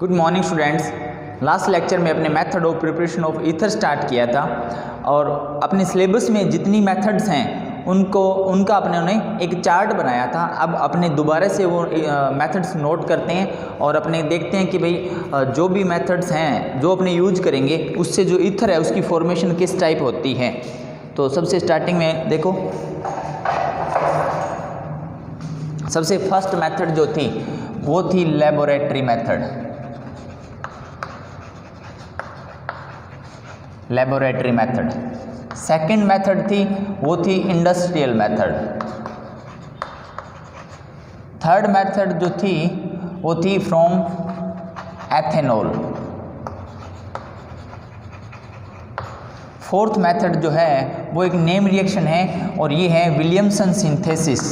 Good morning students. Last lecture में अपने method of preparation of ether start किया था और अपने सिलेबस में जितनी मेथड्स हैं उनका अपने उन्हें एक चार्ट बनाया था। अब अपने दोबारा से वो मेथड्स नोट करते हैं और अपने देखते हैं कि भाई जो भी मेथड्स हैं जो अपने यूज करेंगे उससे जो ईथर है उसकी फॉर्मेशन किस टाइप होती है। तो सबसे स्टार्टिंग में देखो, सबसे फर्स्ट मेथड जो थी वो थी laboratory method. Laboratory method. Second method थी वो थी इंडस्ट्रियल मेथड। थर्ड मेथड जो थी वो थी फ्रॉम एथेनॉल। फोर्थ मेथड जो है वो एक नेम रिएक्शन है और ये है विलियमसन सिंथेसिस।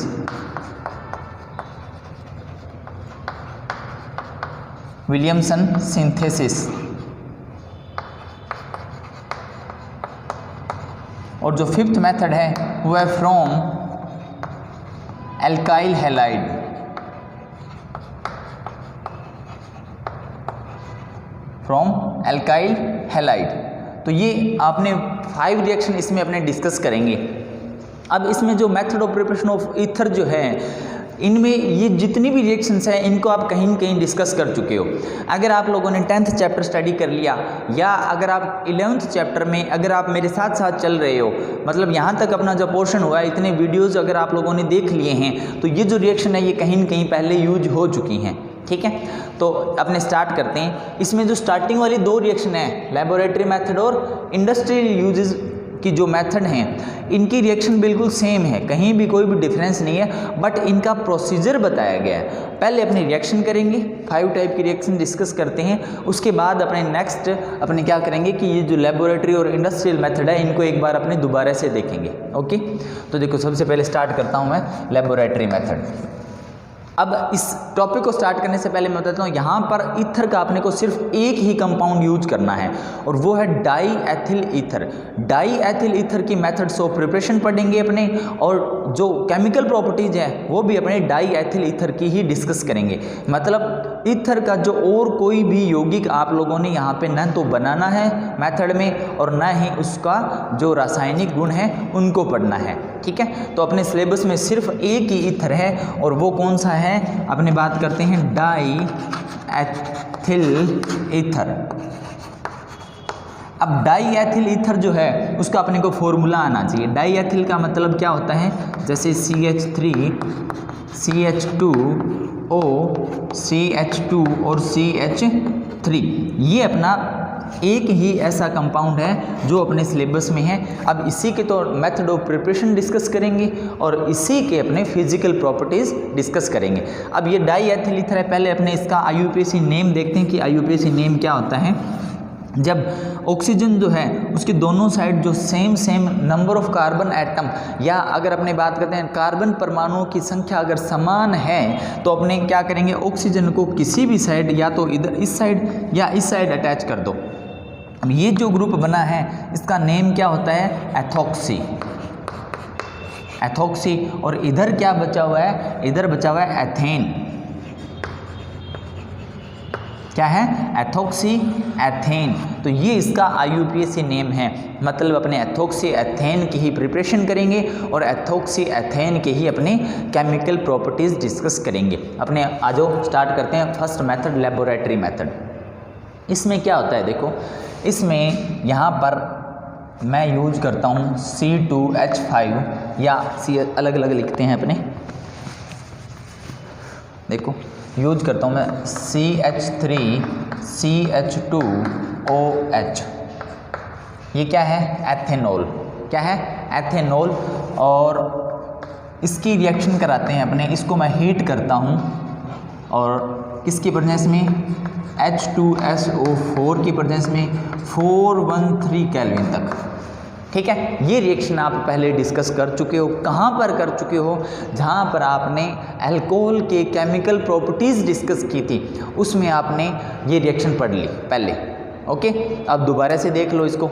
Williamson synthesis. और जो फिफ्थ मेथड है वो है from alkyl halide. From alkyl halide. तो ये आपने 5 रिएक्शन इसमें अपने डिस्कस करेंगे। अब इसमें जो method of preparation of ether जो है इनमें ये जितनी भी रिएक्शंस हैं इनको आप कहीं न कहीं डिस्कस कर चुके हो। अगर आप लोगों ने 10th चैप्टर स्टडी कर लिया या अगर आप 11th चैप्टर में अगर आप मेरे साथ साथ चल रहे हो, मतलब यहाँ तक अपना जो पोर्शन हुआ है इतने वीडियोज़ अगर आप लोगों ने देख लिए हैं तो ये जो रिएक्शन है ये कहीं न कहीं पहले यूज हो चुकी हैं। ठीक है, तो अपने स्टार्ट करते हैं। इसमें जो स्टार्टिंग वाली 2 रिएक्शन है लेबोरेटरी मेथड और इंडस्ट्रियल यूजेस की जो मेथड हैं इनकी रिएक्शन बिल्कुल सेम है, कहीं भी कोई भी डिफरेंस नहीं है, बट इनका प्रोसीजर बताया गया है। पहले अपनी रिएक्शन करेंगे, 5 टाइप की रिएक्शन डिस्कस करते हैं, उसके बाद अपने नेक्स्ट अपने क्या करेंगे कि ये जो लेबोरेटरी और इंडस्ट्रियल मेथड है इनको एक बार अपने दोबारा से देखेंगे। ओके, तो देखो सबसे पहले स्टार्ट करता हूँ मैं लेबोरेटरी मेथड। अब इस टॉपिक को स्टार्ट करने से पहले मैं बताता हूँ यहाँ पर ईथर का अपने को सिर्फ एक ही कंपाउंड यूज करना है और वो है die ethyl ether. Die ethyl ether की मेथड्स ऑफ प्रिपरेशन पढ़ेंगे अपने और जो केमिकल प्रॉपर्टीज है वो भी अपने डाई एथिल ईथर की ही डिस्कस करेंगे। मतलब ईथर का जो और कोई भी यौगिक आप लोगों ने यहाँ पे न तो बनाना है मेथड में और न ही उसका जो रासायनिक गुण है उनको पढ़ना है। ठीक है, तो अपने सिलेबस में सिर्फ एक ही ईथर है और वो कौन सा है, अपने बात करते हैं डाई एथिल ईथर। अब डाई एथिल ईथर जो है उसका अपने को फॉर्मूला आना चाहिए। डाई एथिल का मतलब क्या होता है, जैसे CH3 CH2O CH2 और CH3, ये अपना एक ही ऐसा कंपाउंड है जो अपने सिलेबस में है। अब इसी के तो मेथड ऑफ प्रिपरेशन डिस्कस करेंगे और इसी के अपने फिजिकल प्रॉपर्टीज डिस्कस करेंगे। अब ये डाई एथिल ईथर है, पहले अपने इसका IUPAC नेम देखते हैं कि IUPAC नेम क्या होता है। जब ऑक्सीजन जो है उसके दोनों साइड जो same number of carbon atom या अगर अपने बात करते हैं कार्बन परमाणुओं की संख्या अगर समान है तो अपने क्या करेंगे, ऑक्सीजन को किसी भी साइड या तो इधर इस साइड या इस साइड अटैच कर दो। अब ये जो ग्रुप बना है इसका नेम क्या होता है, एथॉक्सी। एथॉक्सी। और इधर क्या बचा हुआ है, इधर बचा हुआ है एथेन। क्या है, एथॉक्सी एथेन। तो ये इसका IUPAC नेम है। मतलब अपने एथॉक्सी एथेन की ही प्रिपरेशन करेंगे और एथॉक्सी एथेन के ही अपने केमिकल प्रॉपर्टीज डिस्कस करेंगे। अपने आ जाओ स्टार्ट करते हैं फर्स्ट मेथड लेबोरेटरी मेथड। इसमें क्या होता है देखो, इसमें यहाँ पर मैं यूज करता हूँ C2H5 या C अलग अलग लिखते हैं अपने, देखो यूज करता हूँ मैं CH3 CH2OH। ये क्या है, एथेनॉल। क्या है, एथेनॉल। और इसकी रिएक्शन कराते हैं अपने, इसको मैं हीट करता हूँ और किसकी प्रेजेंस में, H2SO4 की प्रेजेंस में 413 केल्विन तक। ठीक है, ये रिएक्शन आप पहले डिस्कस कर चुके हो। कहाँ पर कर चुके हो, जहाँ पर आपने अल्कोहल के केमिकल प्रॉपर्टीज़ डिस्कस की थी उसमें आपने ये रिएक्शन पढ़ ली पहले। ओके, अब दोबारा से देख लो इसको।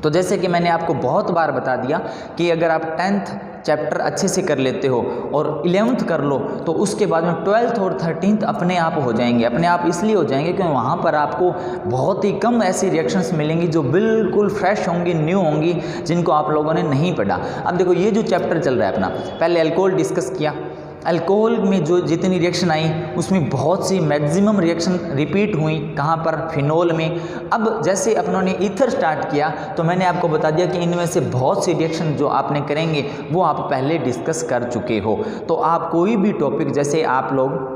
तो जैसे कि मैंने आपको बहुत बार बता दिया कि अगर आप 10th चैप्टर अच्छे से कर लेते हो और 11th कर लो, तो उसके बाद में 12th और 13th अपने आप हो जाएंगे। अपने आप इसलिए हो जाएंगे क्योंकि वहाँ पर आपको बहुत ही कम ऐसी रिएक्शंस मिलेंगी जो बिल्कुल फ्रेश होंगी, न्यू होंगी, जिनको आप लोगों ने नहीं पढ़ा। अब देखो ये जो चैप्टर चल रहा है अपना, पहले अल्कोहल डिस्कस किया। अल्कोहल में जो जितनी रिएक्शन आई उसमें बहुत सी मैक्सिमम रिएक्शन रिपीट हुई, कहाँ पर, फिनोल में। अब जैसे अपनों ने ईथर स्टार्ट किया तो मैंने आपको बता दिया कि इनमें से बहुत सी रिएक्शन जो आपने करेंगे वो आप पहले डिस्कस कर चुके हो। तो आप कोई भी टॉपिक, जैसे आप लोग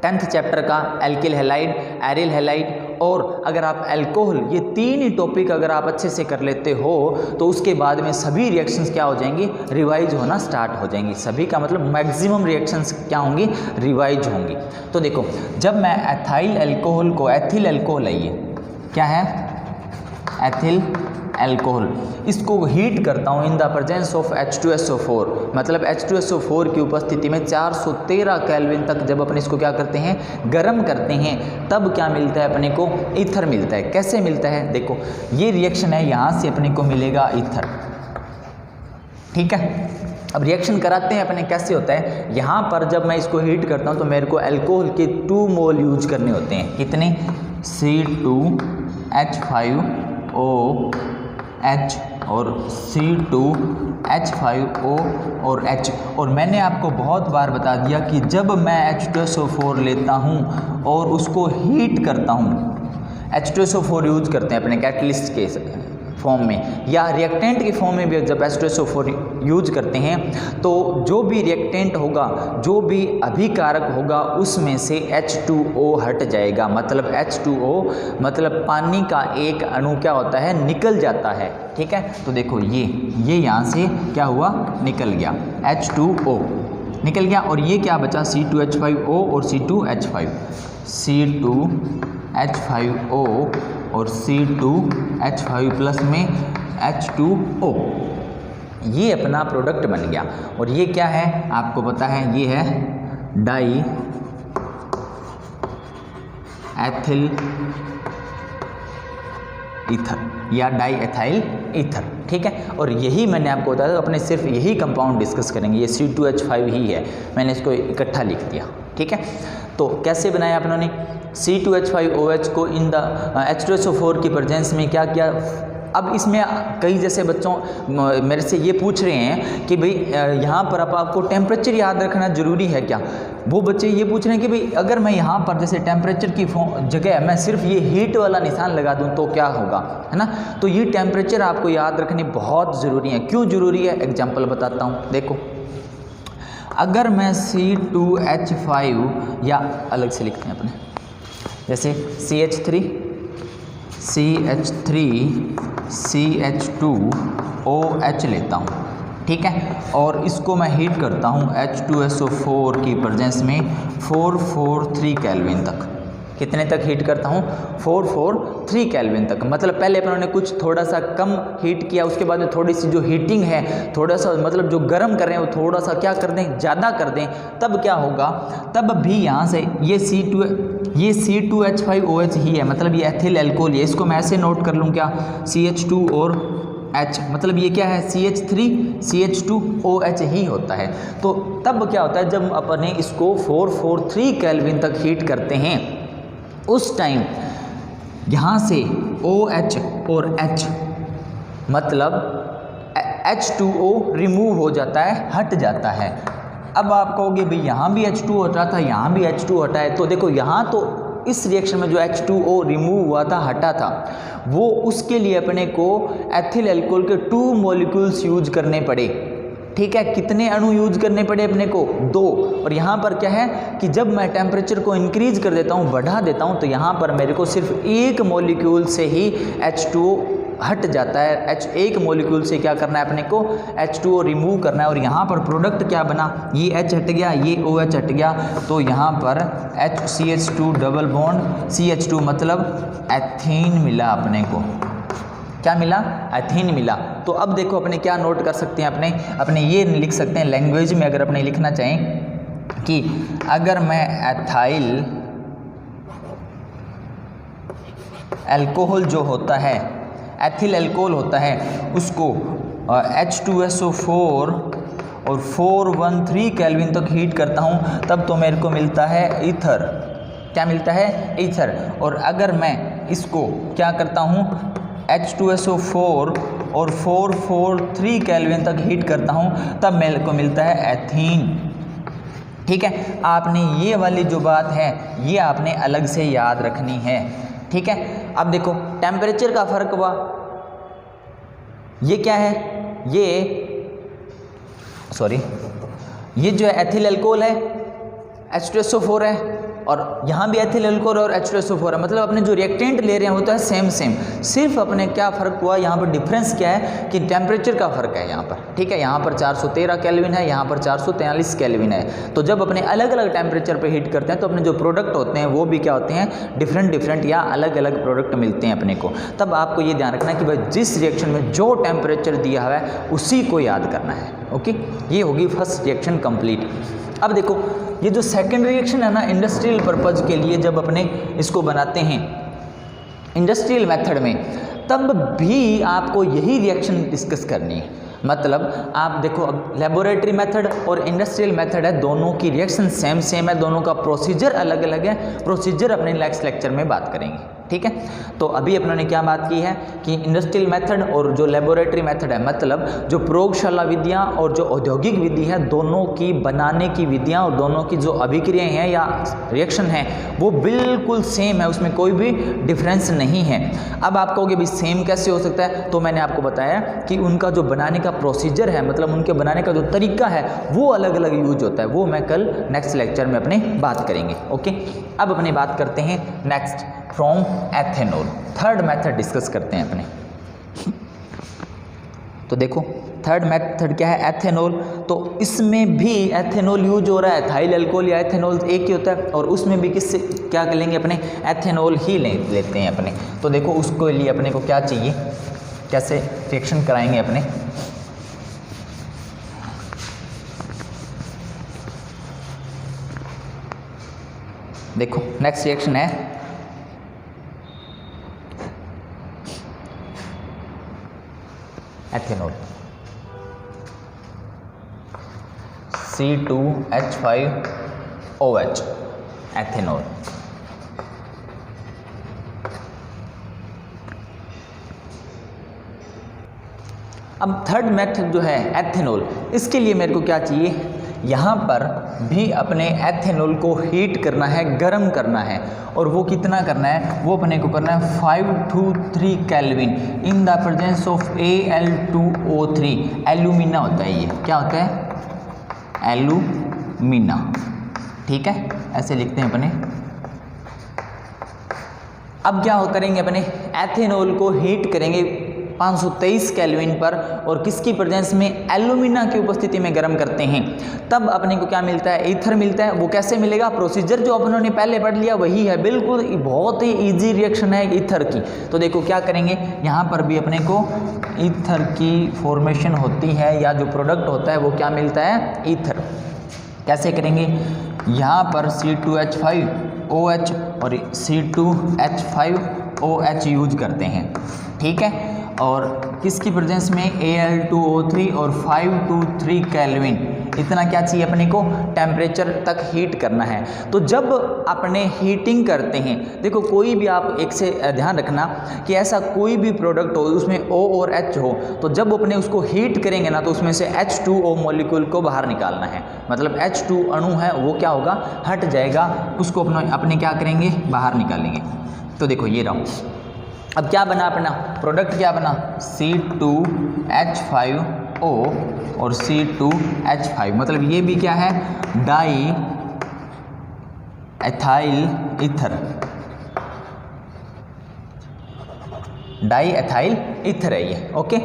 10th चैप्टर का एल्किल हैलाइड, एरिल हैलाइड और अगर आप अल्कोहल, ये 3 ही टॉपिक अगर आप अच्छे से कर लेते हो तो उसके बाद में सभी रिएक्शंस क्या हो जाएंगी, रिवाइज होना स्टार्ट हो जाएंगी। सभी का मतलब मैक्सिमम रिएक्शंस क्या होंगी, रिवाइज होंगी। तो देखो जब मैं एथाइल अल्कोहल को, एथिल अल्कोहल है, ये क्या है, एथिल अल्कोहल, इसको हीट करता हूँ in the presence of H2SO4, मतलब H2SO4 की उपस्थिति में 413 केल्विन तक जब अपन इसको क्या करते हैं, गर्म करते हैं, तब क्या मिलता है अपने को, ईथर मिलता है। कैसे मिलता है, देखो ये रिएक्शन है, यहाँ से अपने को मिलेगा ईथर, ठीक है। अब रिएक्शन कराते हैं अपने, कैसे होता है, यहाँ पर जब मैं इसको हीट करता हूँ तो मेरे को अल्कोहल के 2 मोल यूज करने होते हैं। कितने, C2H5OH और C2H5O और H। और मैंने आपको बहुत बार बता दिया कि जब मैं H2SO4 लेता हूँ और उसको हीट करता हूँ, H2SO4 यूज करते हैं अपने कैटलिस्ट के फॉर्म में या रिएक्टेंट के फॉर्म में भी जब H2SO4 यूज करते हैं, तो जो भी रिएक्टेंट होगा, जो भी अभिकारक होगा, उसमें से H2O हट जाएगा। मतलब H2O मतलब पानी का एक अणु क्या होता है, निकल जाता है, ठीक है। तो देखो ये यहाँ से क्या हुआ, निकल गया, H2O निकल गया और ये क्या बचा, C2H5O और C2H5, C2H5O और C2H5 प्लस में H2O, ये अपना प्रोडक्ट बन गया। और ये क्या है आपको पता है, ये है डाई एथिल ईथर या डाई एथाइल ईथर, ठीक है। और यही मैंने आपको बताया था, अपने सिर्फ यही कंपाउंड डिस्कस करेंगे, ये C2H5 ही है, मैंने इसको इकट्ठा लिख दिया, ठीक है। तो कैसे बनाया अपनों ने, C2H5OH को इन द H2SO4 की प्रेजेंस में क्या किया। अब इसमें कई जैसे बच्चों मेरे से ये पूछ रहे हैं कि भाई यहाँ पर आपको टेम्परेचर याद रखना ज़रूरी है क्या। वो बच्चे ये पूछ रहे हैं कि भाई अगर मैं यहाँ पर जैसे टेम्परेचर की जगह मैं सिर्फ ये हीट वाला निशान लगा दूँ तो क्या होगा, है ना। तो ये टेम्परेचर आपको याद रखने बहुत ज़रूरी है। क्यों ज़रूरी है, एग्जाम्पल बताता हूँ। देखो अगर मैं C2H5 या अलग से लिखते हैं अपने, जैसे CH3CH2OH लेता हूँ, ठीक है, और इसको मैं हीट करता हूँ H2SO4 की प्रेजेंस में 443 केल्विन तक। कितने तक हीट करता हूँ, 443 केल्विन तक। मतलब पहले अपन ने कुछ थोड़ा सा कम हीट किया, उसके बाद में थोड़ी सी जो हीटिंग है, थोड़ा सा मतलब जो गर्म कर रहे हैं वो थोड़ा सा क्या कर दें, ज़्यादा कर दें, तब क्या होगा, तब भी यहाँ से ये C2H5OH ही है, मतलब ये एथिल अल्कोहल है। इसको मैं ऐसे नोट कर लूँ क्या, CH2 और H, मतलब ये क्या है, CH3CH2OH ही होता है। तो तब क्या होता है, जब अपने इसको 443 केल्विन तक हीट करते हैं, उस टाइम यहाँ से OH और H मतलब H2O रिमूव हो जाता है, हट जाता है। अब आप कहोगे भाई यहाँ भी H2O हटा था, यहाँ भी H2O हटा है। तो देखो यहाँ तो इस रिएक्शन में जो H2O रिमूव हुआ था, हटा था, वो उसके लिए अपने को एथिल अल्कोहल के 2 मॉलिक्यूल्स यूज करने पड़े, ठीक है। कितने अणु यूज करने पड़े अपने को, 2। और यहाँ पर क्या है कि जब मैं टेम्परेचर को इंक्रीज कर देता हूँ, बढ़ा देता हूँ, तो यहाँ पर मेरे को सिर्फ एक मॉलिक्यूल से ही H2O हट जाता है। एक मॉलिक्यूल से क्या करना है अपने को, H2O रिमूव करना है। और यहाँ पर प्रोडक्ट क्या बना, ये H हट गया, ये OH हट गया, तो यहाँ पर CH2 डबल बॉन्ड CH2 मतलब एथीन मिला अपने को। क्या मिला, एथीन मिला। तो अब देखो अपने क्या नोट कर सकते हैं, अपने ये लिख सकते हैं लैंग्वेज में, अगर अपने लिखना चाहें कि अगर मैं एथाइल अल्कोहल जो होता है, एथिल अल्कोहल होता है, उसको H2SO4 और 413 केल्विन तक हीट करता हूँ तब तो मेरे को मिलता है ईथर। क्या मिलता है? ईथर। और अगर मैं इसको क्या करता हूँ H2SO4 और 443 केल्विन तक हीट करता हूँ तब मेरे को मिलता है एथीन। ठीक है, आपने ये वाली जो बात है ये आपने अलग से याद रखनी है। ठीक है, अब देखो टेम्परेचर का फर्क हुआ, ये क्या है, ये जो है एथिल अल्कोहल है, H2SO4 है, और यहाँ भी एथिल अल्कोहल और H2SO4 है, मतलब अपने जो रिएक्टेंट ले रहे हैं वो तो है सेम। सिर्फ अपने क्या फ़र्क हुआ यहाँ पर, डिफरेंस क्या है कि टेम्परेचर का फ़र्क है यहाँ पर। ठीक है, यहाँ पर 413 केल्विन है, यहाँ पर 443 केल्विन है। तो जब अपने अलग अलग टेम्परेचर पे हीट करते हैं तो अपने जो प्रोडक्ट होते हैं वो भी क्या होते हैं, डिफरेंट या अलग अलग प्रोडक्ट मिलते हैं अपने को। तब आपको ये ध्यान रखना है कि भाई जिस रिएक्शन में जो टेम्परेचर दिया हुआ है उसी को याद करना है। ओके, ये होगी फर्स्ट रिएक्शन कंप्लीट। अब देखो ये जो सेकंड रिएक्शन है ना, इंडस्ट्रियल पर्पज़ के लिए जब अपने इसको बनाते हैं इंडस्ट्रियल मेथड में, तब भी आपको यही रिएक्शन डिस्कस करनी है। मतलब आप देखो अब लेबोरेटरी मेथड और इंडस्ट्रियल मेथड है, दोनों की रिएक्शन सेम है, दोनों का प्रोसीजर अलग अलग है। प्रोसीजर अपने नेक्स्ट लेक्चर में बात करेंगे। ठीक है, तो अभी अपनों ने क्या बात की है कि इंडस्ट्रियल मेथड और जो लेबोरेटरी मेथड है, मतलब जो प्रयोगशाला विधियाँ और जो औद्योगिक विधि है, दोनों की बनाने की विधियाँ और दोनों की जो अभिक्रियाएँ हैं या रिएक्शन है वो बिल्कुल सेम है, उसमें कोई भी डिफरेंस नहीं है। अब आप कहोगे भी सेम कैसे हो सकता है, तो मैंने आपको बताया कि उनका जो बनाने का प्रोसीजर है, मतलब उनके बनाने का जो तरीका है वो अलग अलग यूज होता है, वो मैं कल नेक्स्ट लेक्चर में अपने बात करेंगे। ओके, अब अपनी बात करते हैं next from ethanol. Third method discuss करते हैं अपने। तो देखो थर्ड मेथड क्या है, एथेनॉल। तो इसमें भी एथेनॉल यूज हो रहा है, एथाइल अल्कोहल या एथेनॉल एक ही होता है, और उसमें भी किससे क्या लेंगे अपने, एथेनॉल ही लेते हैं अपने। तो देखो उसके लिए अपने को क्या चाहिए, कैसे रिएक्शन कराएंगे अपने। देखो नेक्स्ट रिएक्शन है एथेनॉल, C2H5OH एथेनॉल। अब थर्ड मेथड जो है एथेनॉल, इसके लिए मेरे को क्या चाहिए, यहाँ पर भी अपने एथेनॉल को हीट करना है, गर्म करना है, और वो कितना करना है, वो अपने को करना है 523 kelvin in the presence of Al2O3। Alumina होता है, ये क्या होता है, एल्यूमिना। ठीक है, ऐसे लिखते हैं अपने। अब क्या करेंगे अपने, एथेनॉल को हीट करेंगे 523 केल्विन पर, और किसकी प्रेजेंस में, एल्यूमिना की उपस्थिति में गर्म करते हैं। तब अपने को क्या मिलता है, ईथर मिलता है। वो कैसे मिलेगा, प्रोसीजर जो अपनों ने पहले पढ़ लिया वही है, बिल्कुल बहुत ही इजी रिएक्शन है ईथर की। तो देखो क्या करेंगे, यहाँ पर भी अपने को ईथर की फॉर्मेशन होती है, या जो प्रोडक्ट होता है वो क्या मिलता है, ईथर। कैसे करेंगे, यहाँ पर C2H5OH और C2H5OH यूज करते हैं। ठीक है, और किसकी प्रेजेंस में, Al2O3 और 523 केल्विन, इतना क्या चाहिए अपने को, टेम्परेचर तक हीट करना है। तो जब अपने हीटिंग करते हैं, देखो कोई भी आप एक से ध्यान रखना कि ऐसा कोई भी प्रोडक्ट हो उसमें O और H हो, तो जब अपने उसको हीट करेंगे ना तो उसमें से H2O मॉलिक्यूल को बाहर निकालना है, मतलब H2 अणु है वो क्या होगा, हट जाएगा, उसको अपने क्या करेंगे, बाहर निकालेंगे। तो देखो ये रहा, अब क्या बना अपना प्रोडक्ट, क्या बना, C2H5O और C2H5, मतलब ये भी क्या है, diethyl ether, diethyl ether है ये। ओके,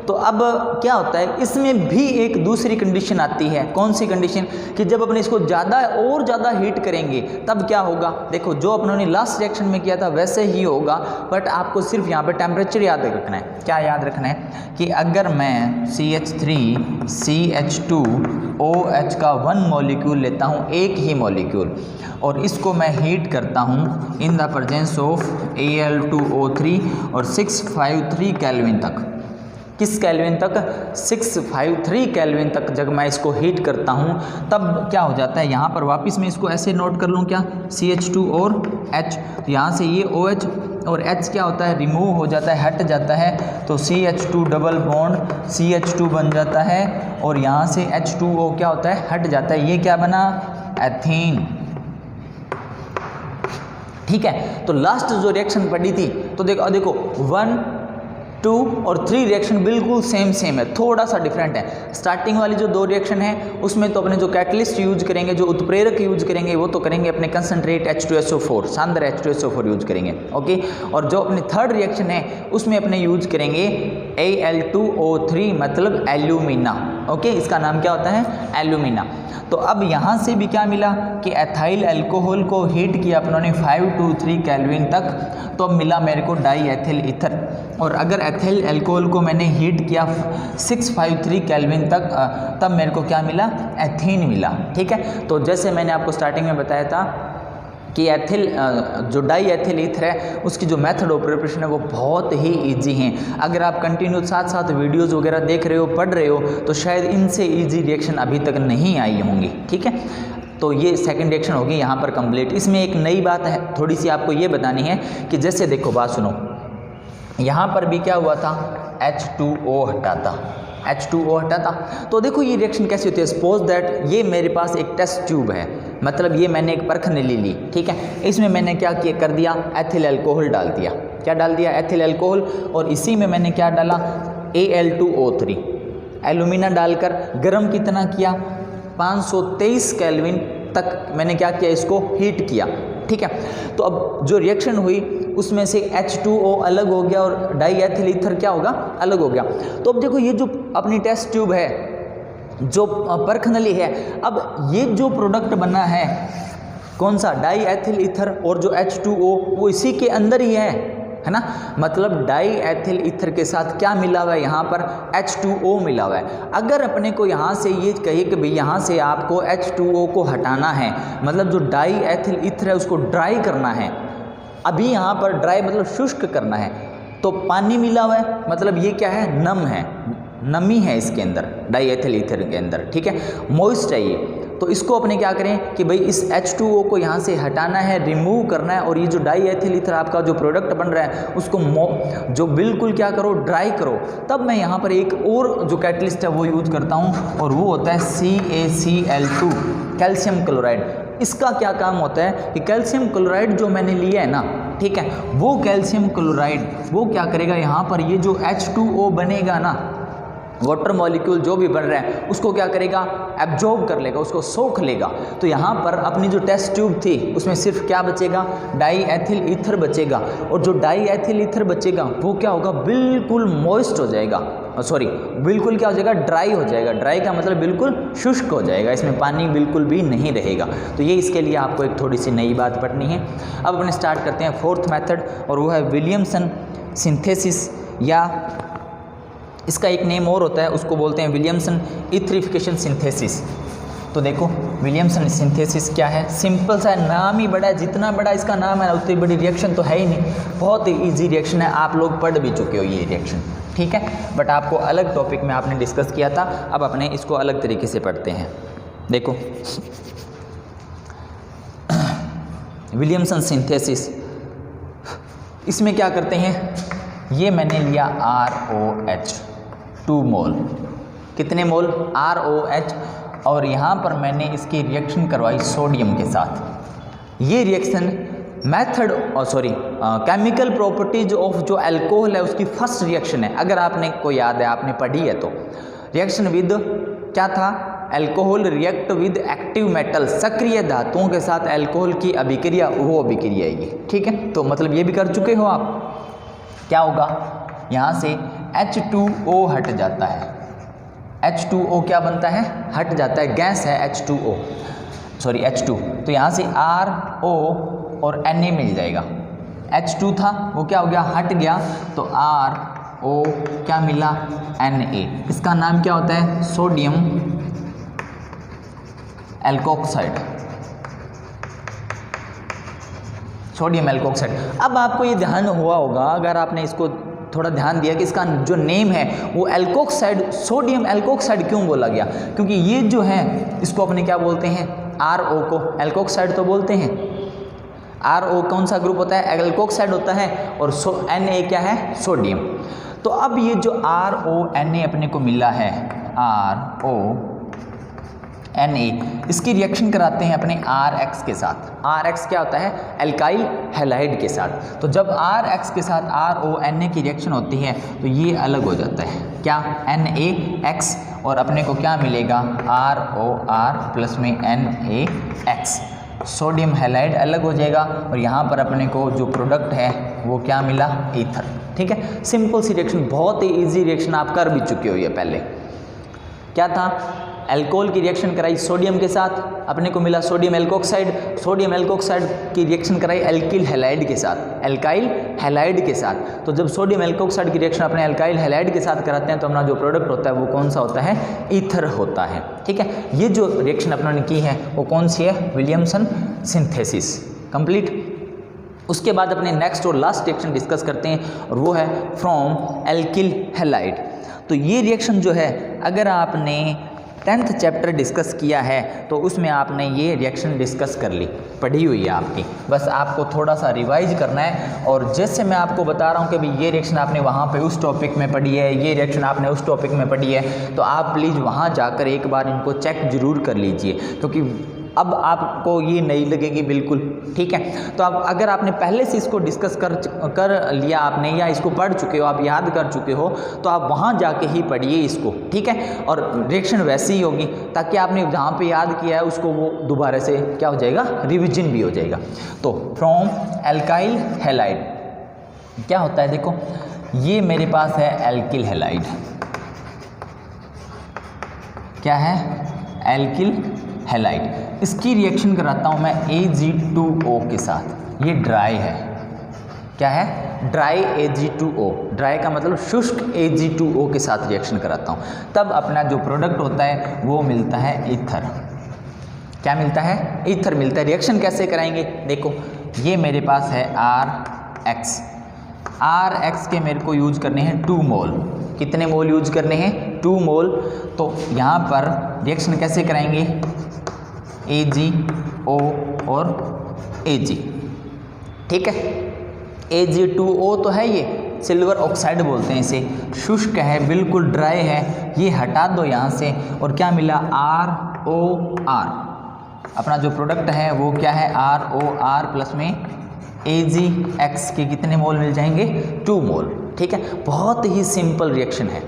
तो अब क्या होता है, इसमें भी एक दूसरी कंडीशन आती है। कौन सी कंडीशन, कि जब अपने इसको ज़्यादा और ज़्यादा हीट करेंगे तब क्या होगा, देखो जो अपनों ने लास्ट रिएक्शन में किया था वैसे ही होगा, बट आपको सिर्फ यहाँ पे टेम्परेचर याद रखना है। क्या याद रखना है कि अगर मैं CH3CH2OH का 1 मॉलिक्यूल लेता हूँ, एक ही मॉलिक्यूल, और इसको मैं हीट करता हूँ in the presence of Al2O3 और 653 केल्विन तक। किस केल्विन तक, 653 केल्विन तक जब मैं इसको हीट करता हूँ तब क्या हो जाता है, यहाँ पर वापस मैं इसको ऐसे नोट कर लूँ क्या, CH2 और H, तो यहाँ से ये OH और H क्या होता है, रिमूव हो जाता है, हट जाता है, तो CH2 डबल बॉन्ड CH2 बन जाता है और यहाँ से H2O क्या होता है, हट जाता है, ये क्या बना, एथीन। ठीक है, तो लास्ट जो रिएक्शन पड़ी थी तो देखो 1, 2 और 3 रिएक्शन बिल्कुल सेम है, थोड़ा सा डिफरेंट है। स्टार्टिंग वाली जो 2 रिएक्शन है उसमें तो अपने जो कैटलिस्ट यूज करेंगे, जो उत्प्रेरक यूज करेंगे वो तो करेंगे अपने कंसंट्रेट H2SO4, शानदार H2SO4 यूज करेंगे, ओके। और जो अपनी थर्ड रिएक्शन है उसमें अपने यूज करेंगे Al2O3 मतलब एल्यूमिना, ओके, इसका नाम क्या होता है, एल्यूमिना। तो अब यहाँ से भी क्या मिला कि एथाइल अल्कोहल को हीट किया अपनों ने 523 केल्विन तक, तो अब मिला मेरे को डाई एथिल ईथर। और अगर एथिल अल्कोहल को मैंने हीट किया 653 केल्विन तक, तब मेरे को क्या मिला, एथीन मिला। ठीक है, तो जैसे मैंने आपको स्टार्टिंग में बताया था कि एथिल जो डाई एथिल ईथर है उसकी जो मेथड ऑफ प्रिपरेशन है वो बहुत ही इजी है। अगर आप कंटिन्यू साथ साथ वीडियोज़ वगैरह देख रहे हो, पढ़ रहे हो, तो शायद इनसे इजी रिएक्शन अभी तक नहीं आई होंगी। ठीक है, तो ये सेकंड रिएक्शन होगी यहाँ पर कंप्लीट। इसमें एक नई बात है थोड़ी सी आपको ये बतानी है कि जैसे देखो बात सुनो, यहाँ पर भी क्या हुआ था, H2O हटाता, H2O हटाता। तो देखो ये रिएक्शन कैसी होती है, सपोज दैट ये मेरे पास एक टेस्ट ट्यूब है, मतलब ये मैंने एक परखनली ली, ठीक है, इसमें मैंने क्या किया, कर दिया एथिल अल्कोहल डाल दिया, क्या डाल दिया, एथिल अल्कोहल, और इसी में मैंने क्या डाला, Al2O3 एल्यूमिना डालकर गर्म कितना किया, 523 केल्विन तक मैंने क्या किया, इसको हीट किया। ठीक है, तो अब जो रिएक्शन हुई उसमें से H2O अलग हो गया और डाई एथिल ईथर क्या होगा, अलग हो गया। तो अब देखो ये जो अपनी टेस्ट ट्यूब है, जो परखनली है, अब ये जो प्रोडक्ट बना है कौन सा, डाई एथिल ईथर, और जो H2O वो इसी के अंदर ही है ना, मतलब डाई एथिल ईथर के साथ क्या मिला हुआ है, यहाँ पर H2O मिला हुआ है। अगर अपने को यहाँ से ये कहे कि भाई यहाँ से आपको H2O को हटाना है, मतलब जो डाई एथिल ईथर है उसको ड्राई करना है, अभी यहाँ पर ड्राई मतलब शुष्क करना है, तो पानी मिला हुआ है, मतलब ये क्या है, नम है, नमी है इसके अंदर, डाई एथिल ईथर के अंदर। ठीक है, मॉइस्ट है ये, तो इसको अपने क्या करें कि भाई इस H2O को यहाँ से हटाना है, रिमूव करना है, और ये जो डाई एथिल ईथर आपका जो प्रोडक्ट बन रहा है उसको जो बिल्कुल क्या करो, ड्राई करो। तब मैं यहाँ पर एक और जो कैटलिस्ट है वो यूज करता हूँ, और वो होता है CaCl2 कैल्शियम क्लोराइड। इसका क्या काम होता है कि कैल्शियम क्लोराइड जो मैंने लिया है ना, ठीक है, वो कैल्शियम क्लोराइड वो क्या करेगा, यहाँ पर ये जो H2O बनेगा ना, वाटर मॉलिक्यूल जो भी बन रहा है उसको क्या करेगा, एब्जॉर्ब कर लेगा, उसको सोख लेगा। तो यहाँ पर अपनी जो टेस्ट ट्यूब थी उसमें सिर्फ क्या बचेगा, डाई एथिल ईथर बचेगा, और जो डाई एथिल ईथर बचेगा वो क्या होगा, बिल्कुल मॉइस्ट हो जाएगा, सॉरी बिल्कुल क्या हो जाएगा, ड्राई हो जाएगा। ड्राई का मतलब बिल्कुल शुष्क हो जाएगा, इसमें पानी बिल्कुल भी नहीं रहेगा। तो ये इसके लिए आपको एक थोड़ी सी नई बात पढ़नी है। अब अपने स्टार्ट करते हैं फोर्थ मेथड, और वो है विलियमसन सिंथेसिस, या इसका एक नेम और होता है, उसको बोलते हैं विलियमसन इथरिफिकेशन सिंथेसिस। तो देखो विलियमसन सिंथेसिस क्या है, सिंपल सा नाम ही बड़ा है, जितना बड़ा इसका नाम है उतनी बड़ी रिएक्शन तो है ही नहीं, बहुत ही ईजी रिएक्शन है, आप लोग पढ़ भी चुके हो ये रिएक्शन। ठीक है, बट आपको अलग टॉपिक में आपने डिस्कस किया था, अब अपने इसको अलग तरीके से पढ़ते हैं। देखो विलियमसन सिंथेसिस, इसमें क्या करते हैं, ये मैंने लिया ROH 2 मोल, कितने मोल, ROH, और यहाँ पर मैंने इसकी रिएक्शन करवाई सोडियम के साथ। ये रिएक्शन मेथड और केमिकल प्रॉपर्टीज ऑफ जो अल्कोहल है उसकी फर्स्ट रिएक्शन है। अगर आपने को याद है, आपने पढ़ी है, तो रिएक्शन विद क्या था, alcohol react with active metal, सक्रिय धातुओं के साथ अल्कोहल की अभिक्रिया, वो अभिक्रिया है ये। ठीक है, तो मतलब ये भी कर चुके हो आप। क्या होगा, यहाँ से H2O हट जाता है, H2O क्या बनता है, हट जाता है, गैस है H2O, H2, तो यहाँ से RO और Na मिल जाएगा। H2 था वो क्या हो गया, हट गया, तो RO क्या मिला, Na, इसका नाम क्या होता है, सोडियम एल्कोक्साइड, सोडियम एल्कोक्साइड। अब आपको ये ध्यान हुआ होगा, अगर आपने इसको थोड़ा ध्यान दिया कि इसका जो नेम है वो एल्कोक्साइड, सोडियम एल्कोक्साइड क्यों बोला गया, क्योंकि ये जो है इसको अपने क्या बोलते हैं, RO को एल्कोक्साइड तो बोलते हैं। RO कौन सा ग्रुप होता है, एल्कोक्साइड होता है, और Na क्या है, सोडियम। तो अब ये जो RONA अपने को मिला है, RONA, इसकी रिएक्शन कराते हैं अपने RX के साथ। RX क्या होता है, एल्काइल हैलाइड के साथ। तो जब RX के साथ RONA की रिएक्शन होती है तो ये अलग हो जाता है, क्या, NaX, और अपने को क्या मिलेगा, ROR प्लस में NaX, सोडियम हैलाइड अलग हो जाएगा, और यहाँ पर अपने को जो प्रोडक्ट है वो क्या मिला, ईथर। ठीक है, सिंपल सी रिएक्शन, बहुत ही इजी रिएक्शन, आप कर भी चुके हो ये पहले। क्या था, अल्कोहल की रिएक्शन कराई सोडियम के साथ, अपने को मिला सोडियम एल्कोक्साइड। सोडियम एल्कोक्साइड की रिएक्शन कराई एल्किल हैलाइड के साथ, एल्काइल हैलाइड के साथ। तो जब सोडियम एल्कोक्साइड की रिएक्शन अपने एल्काइल हैलाइड के साथ कराते हैं तो अपना जो प्रोडक्ट होता है वो कौन सा होता है, ईथर होता है। ठीक है, ये जो रिएक्शन अपनों ने की है वो कौन सी है, विलियमसन सिंथेसिस, कंप्लीट। उसके बाद अपने नेक्स्ट और लास्ट रिएक्शन डिस्कस करते हैं, और वो है फ्रॉम एल्किल हैलाइड। तो ये रिएक्शन जो है, अगर आपने 10th चैप्टर डिस्कस किया है तो उसमें आपने ये रिएक्शन डिस्कस कर ली, पढ़ी हुई है आपकी, बस आपको थोड़ा सा रिवाइज करना है। और जैसे मैं आपको बता रहा हूँ कि भाई ये रिएक्शन आपने वहाँ पे उस टॉपिक में पढ़ी है, ये रिएक्शन आपने उस टॉपिक में पढ़ी है, तो आप प्लीज़ वहाँ जाकर एक बार इनको चेक ज़रूर कर लीजिए, क्योंकि अब आपको ये नहीं लगेगी बिल्कुल। ठीक है, तो अब अगर आपने पहले से इसको डिस्कस कर लिया आपने, या इसको पढ़ चुके हो, आप याद कर चुके हो, तो आप वहाँ जाके ही पढ़िए इसको। ठीक है, और रिएक्शन वैसी ही होगी, ताकि आपने जहाँ पे याद किया है उसको वो दोबारा से क्या हो जाएगा, रिविजन भी हो जाएगा। तो फ्रॉम एल्काइल हैलाइड क्या होता है, देखो ये मेरे पास है एल्किल हैलाइड, क्या है, एल्किल हैलाइड। इसकी रिएक्शन कराता हूँ मैं Ag2O के साथ, ये ड्राई है, क्या है, ड्राई Ag2O, ड्राई का मतलब शुष्क Ag2O के साथ रिएक्शन कराता हूँ, तब अपना जो प्रोडक्ट होता है वो मिलता है ईथर। क्या मिलता है, ईथर मिलता है। रिएक्शन कैसे कराएंगे, देखो ये मेरे पास है RX, RX के मेरे को यूज करने हैं 2 मोल। कितने मोल यूज करने हैं, 2 मोल। तो यहाँ पर रिएक्शन कैसे कराएंगे, AgO और Ag। ठीक है, Ag2O तो है, ये सिल्वर ऑक्साइड बोलते हैं इसे, शुष्क है, बिल्कुल ड्राई है, ये हटा दो यहाँ से, और क्या मिला, ROR। अपना जो प्रोडक्ट है वो क्या है, ROR प्लस में AgX के कितने मोल मिल जाएंगे, 2 मोल। ठीक है, बहुत ही सिंपल रिएक्शन है,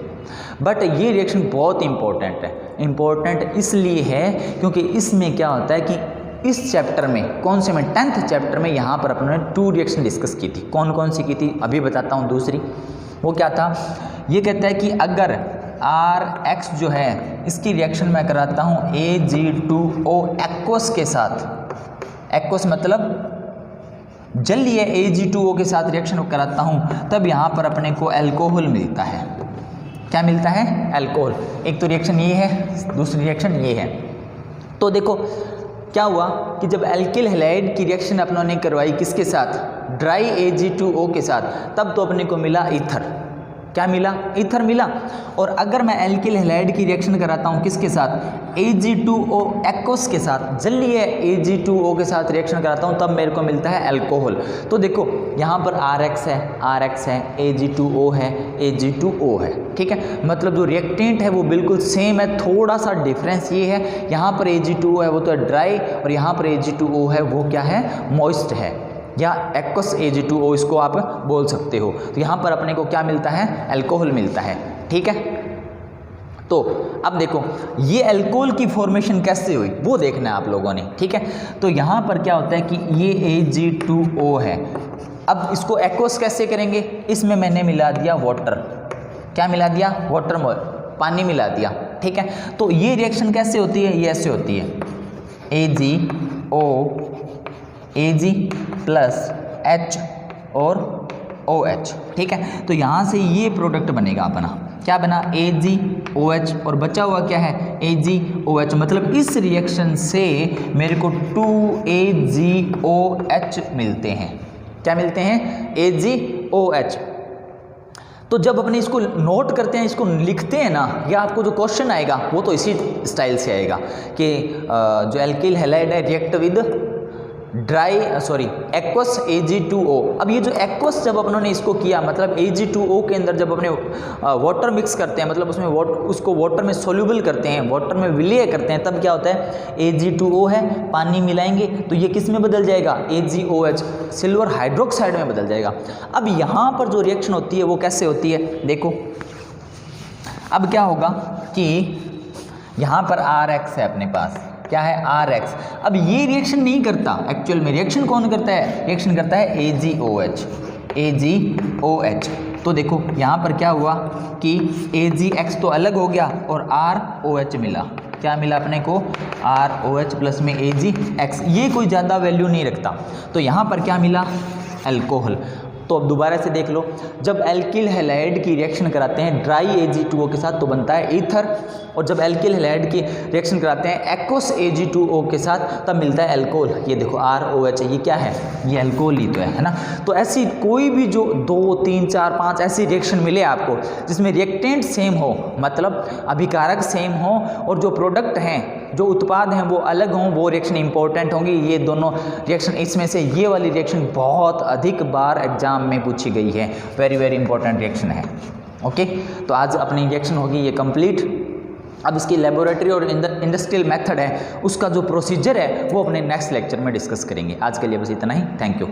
बट ये रिएक्शन बहुत इंपॉर्टेंट है। इंपॉर्टेंट इसलिए है क्योंकि इसमें क्या होता है कि इस चैप्टर में, कौन से में, 10th चैप्टर में यहाँ पर अपने 2 रिएक्शन डिस्कस की थी। कौन कौन सी की थी, अभी बताता हूँ। दूसरी वो क्या था, ये कहता है कि अगर RX जो है इसकी रिएक्शन मैं कराता हूँ Ag2O एक्वस के साथ, एक्वस मतलब जलीय Ag2O के साथ रिएक्शन कराता हूँ, तब यहाँ पर अपने को अल्कोहल मिलता है। क्या मिलता है, अल्कोहल। एक तो रिएक्शन ये है, दूसरी रिएक्शन ये है। तो देखो क्या हुआ कि जब एल्किल हैलाइड की रिएक्शन अपनों ने करवाई किसके साथ, ड्राई Ag2O के साथ, तब तो अपने को मिला ईथर। क्या मिला, ईथर मिला। और अगर मैं एल्किल हैलाइड की रिएक्शन कराता हूँ किसके साथ, Ag2O एक्वस के साथ, जलीय Ag2O के साथ रिएक्शन कराता हूँ, तब मेरे को मिलता है अल्कोहल। तो देखो यहाँ पर RX है, Ag2O है, Ag2O है। ठीक है, मतलब जो रिएक्टेंट है वो बिल्कुल सेम है, थोड़ा सा डिफरेंस ये है, यहाँ पर Ag2O है वो तो ड्राई, और यहाँ पर Ag2O है वो क्या है, मॉइस्ट है, या एक्वस Ag2O इसको आप बोल सकते हो। तो यहाँ पर अपने को क्या मिलता है, अल्कोहल मिलता है। ठीक है, तो अब देखो ये अल्कोहल की फॉर्मेशन कैसे हुई वो देखना है आप लोगों ने। ठीक है, तो यहाँ पर क्या होता है कि ये Ag2O है, अब इसको एक्वस कैसे करेंगे, इसमें मैंने मिला दिया वाटर। क्या मिला दिया, वाटर, पानी मिला दिया। ठीक है, तो ये रिएक्शन कैसे होती है, ये ऐसे होती है, Ag प्लस H और OH। ठीक है, तो यहाँ से ये प्रोडक्ट बनेगा अपना, क्या बना, AgOH, और बचा हुआ क्या है, AgOH। मतलब इस रिएक्शन से मेरे को 2AgOH मिलते हैं। क्या मिलते हैं, AgOH। तो जब अपने इसको नोट करते हैं, इसको लिखते हैं ना, या आपको जो क्वेश्चन आएगा वो तो इसी स्टाइल से आएगा कि जो एल्किल हैलाइड है रिएक्ट विद एक्वस Ag2O। अब ये जो एक्वस जब अपनों इसको किया, मतलब Ag2O के अंदर जब अपने वाटर मिक्स करते हैं, मतलब उसमें उसको वाटर में सोल्यूबल करते हैं, वाटर में विलय करते हैं, तब क्या होता है, Ag2O है, पानी मिलाएंगे तो ये किस में बदल जाएगा, AgOH, सिल्वर हाइड्रोक्साइड में बदल जाएगा। अब यहाँ पर जो रिएक्शन होती है वो कैसे होती है, देखो अब क्या होगा कि यहाँ पर RX है अपने पास, क्या है RX। अब ये रिएक्शन नहीं करता, एक्चुअल में रिएक्शन कौन करता है, रिएक्शन करता है AgOH। तो देखो यहाँ पर क्या हुआ कि AgX तो अलग हो गया और ROH मिला, क्या मिला अपने को, ROH प्लस में AgX, ये कोई ज़्यादा वैल्यू नहीं रखता। तो यहाँ पर क्या मिला, अल्कोहल। तो अब दोबारा से देख लो, जब एल्किल हैलाइड की रिएक्शन कराते हैं ड्राई Ag2O के साथ तो बनता है ईथर, और जब एल्किल हैलाइड की रिएक्शन कराते हैं एक्वस Ag2O के साथ तब मिलता है अल्कोहल। ये देखो ROH है, ये क्या है, ये अल्कोहल ही तो है ना। तो ऐसी कोई भी जो 2, 3, 4, 5 ऐसी रिएक्शन मिले आपको जिसमें रिएक्टेंट सेम हो, मतलब अभिकारक सेम हो, और जो प्रोडक्ट हैं, जो उत्पाद हैं वो अलग हों, वो रिएक्शन इंपॉर्टेंट होंगी। ये दोनों रिएक्शन, इसमें से ये वाली रिएक्शन बहुत अधिक बार एग्जाम में पूछी गई है, वेरी वेरी इंपॉर्टेंट रिएक्शन है। ओके, तो आज अपनी रिएक्शन होगी ये कंप्लीट। अब इसकी लेबोरेटरी और इंडस्ट्रियल मेथड है, उसका जो प्रोसीजर है वो अपने नेक्स्ट लेक्चर में डिस्कस करेंगे। आज के लिए बस इतना ही, थैंक यू।